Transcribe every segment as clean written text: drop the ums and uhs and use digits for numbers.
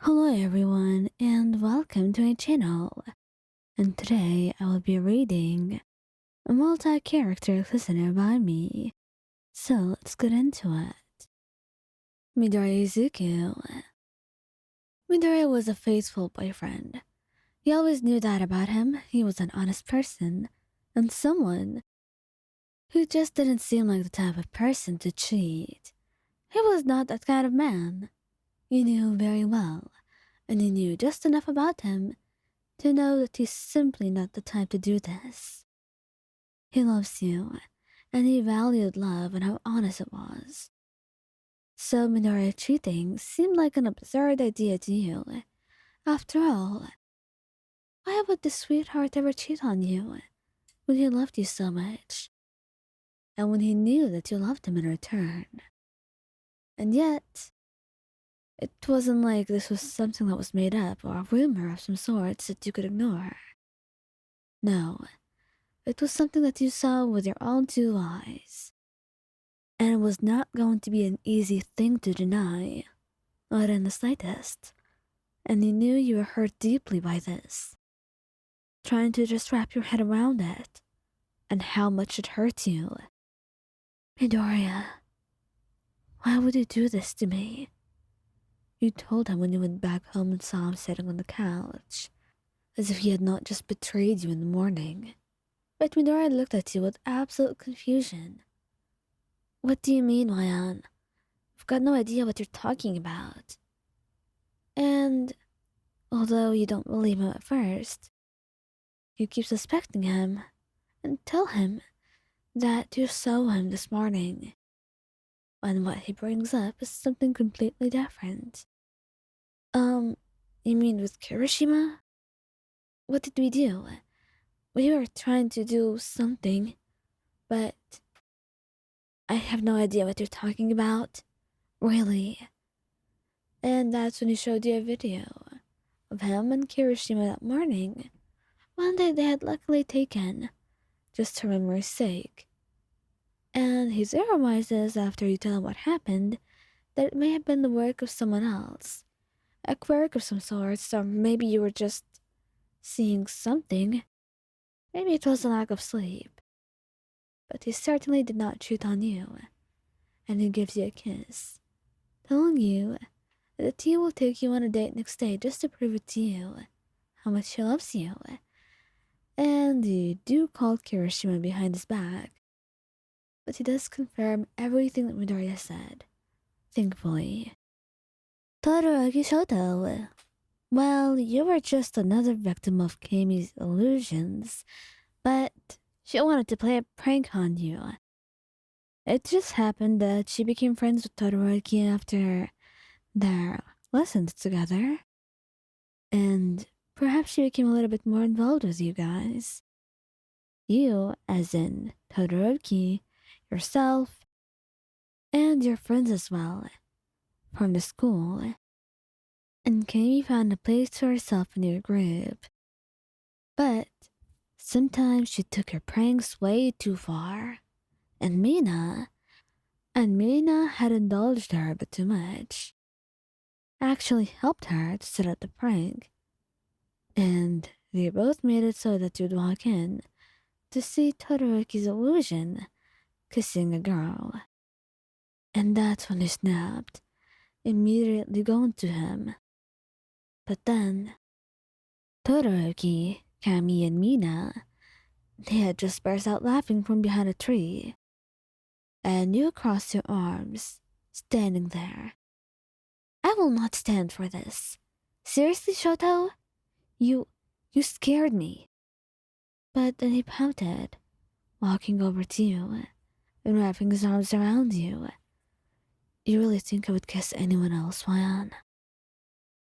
Hello everyone and welcome to my channel. And today I will be reading a multi-character listener by me. So let's get into it. Midori Izuku. Midori was a faithful boyfriend. You always knew that about him. He was an honest person and someone who just didn't seem like the type of person to cheat. He was not that kind of man. You knew very well, and you knew just enough about him to know that he's simply not the type to do this. He loves you, and he valued love and how honest it was. So Minoru cheating seemed like an absurd idea to you. After all, why would the sweetheart ever cheat on you when he loved you so much? And when he knew that you loved him in return? And yet, it wasn't like this was something that was made up or a rumor of some sorts that you could ignore. No, it was something that you saw with your own two eyes. And it was not going to be an easy thing to deny, not in the slightest. And you knew you were hurt deeply by this, trying to just wrap your head around it, and how much it hurt you. Midoriya, why would you do this to me? You told him when you went back home and saw him sitting on the couch, as if he had not just betrayed you in the morning. But Midoriya looked at you with absolute confusion. What do you mean, Ryan? I've got no idea what you're talking about. And although you don't believe him at first, you keep suspecting him and tell him that you saw him this morning. And what he brings up is something completely different. You mean with Kirishima? What did we do? We were trying to do something, but I have no idea what you're talking about. Really. And that's when he showed you a video of him and Kirishima that morning. One day they had luckily taken, just for memory's sake. And he realizes after you tell him what happened that it may have been the work of someone else. A quirk of some sorts, or maybe you were just seeing something. Maybe it was a lack of sleep. But he certainly did not cheat on you. And he gives you a kiss, telling you that he will take you on a date next day just to prove it to you how much he loves you. And you do call Kirishima behind his back, but he does confirm everything that Midoriya said, thankfully. Todoroki Shoto. Well, you were just another victim of Kami's illusions, but she wanted to play a prank on you. It just happened that she became friends with Todoroki after their lessons together, and perhaps she became a little bit more involved with you guys. You, as in Todoroki, yourself, and your friends as well, from the school. And Kami found a place to herself in your group. But sometimes she took her pranks way too far. And Mina had indulged her a bit too much. Actually helped her to set up the prank. And they both made it so that you'd walk in to see Todoroki's illusion kissing a girl. And that's when he snapped, immediately going to him. But then, Todoroki, Kami, and Mina, they had just burst out laughing from behind a tree. And you crossed your arms, standing there. I will not stand for this. Seriously, Shoto? You scared me. But then he pouted, walking over to you and wrapping his arms around you. You really think I would kiss anyone else, Ryan?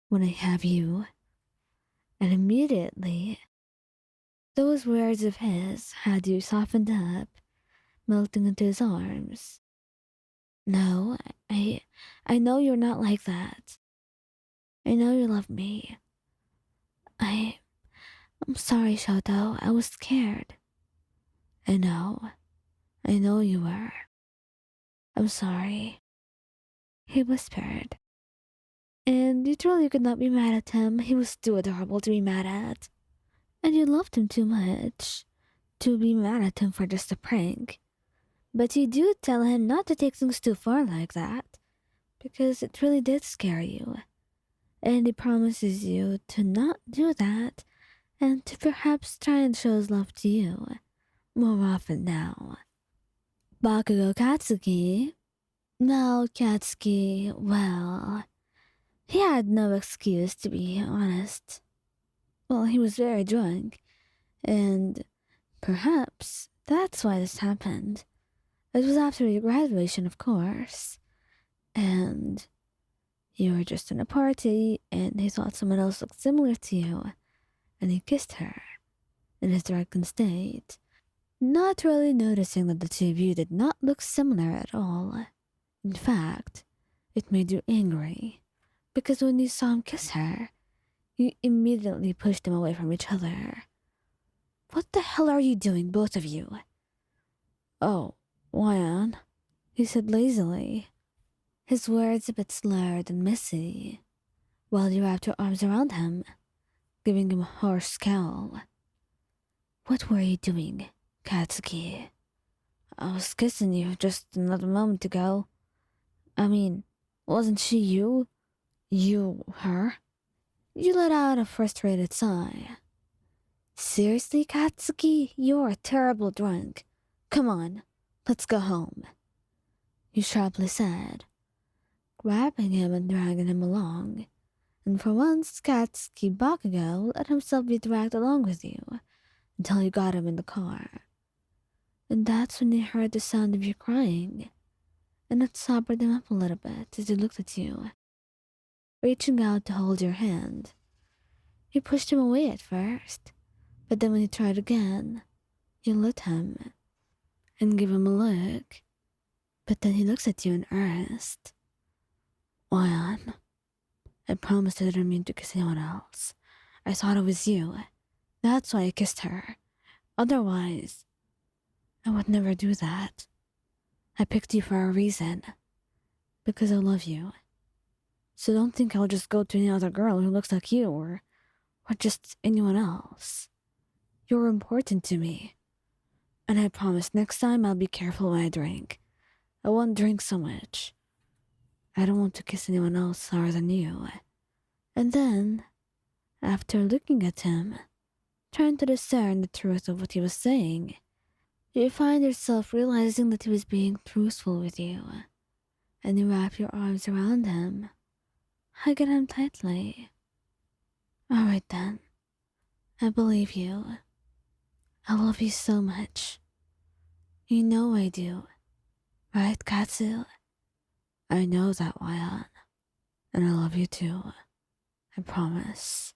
When I have you? And immediately, those words of his had you softened up, melting into his arms. No, I know you're not like that. I know you love me. I'm sorry, Shoto. I was scared. I know you were. I'm sorry, he whispered. And You truly could not be mad at him. He was too adorable to be mad at. And you loved him too much to be mad at him for just a prank. But you do tell him not to take things too far like that, because it really did scare you. And he promises you to not do that, and to perhaps try and show his love to you more often now. Bakugou Katsuki. Now, Katsuki, well, he had no excuse, to be honest. Well, he was very drunk, and perhaps that's why this happened. It was after your graduation, of course, and you were just in a party, and he thought someone else looked similar to you, and he kissed her in his drunken state, not really noticing that the two of you did not look similar at all. In fact, it made you angry, because when you saw him kiss her, you immediately pushed them away from each other. What the hell are you doing, both of you? Oh, Wyan, he said lazily, his words a bit slurred and messy, while you wrapped your arms around him, giving him a harsh scowl. What were you doing, Katsuki? I was kissing you just another moment ago. I mean, wasn't she you? You, her? You let out a frustrated sigh. Seriously, Katsuki? You're a terrible drunk. Come on, let's go home, you sharply said, grabbing him and dragging him along. And for once, Katsuki Bakugou let himself be dragged along with you until you got him in the car. And that's when he heard the sound of you crying, and it sobered him up a little bit as he looked at you, reaching out to hold your hand. You pushed him away at first, but then when he tried again, you let him and gave him a look. But then he looks at you in earnest. Wyan, I promised I didn't mean to kiss anyone else. I thought it was you. That's why I kissed her. Otherwise, I would never do that. I picked you for a reason. Because I love you. So don't think I'll just go to any other girl who looks like you or just anyone else. You're important to me. And I promise next time I'll be careful when I drink. I won't drink so much. I don't want to kiss anyone else other than you. And then, after looking at him, trying to discern the truth of what he was saying, you find yourself realizing that he was being truthful with you. And you wrap your arms around him, hugging him tightly. All right then. I believe you. I love you so much. You know I do. Right, Katsu? I know that, Wyan. And I love you too. I promise.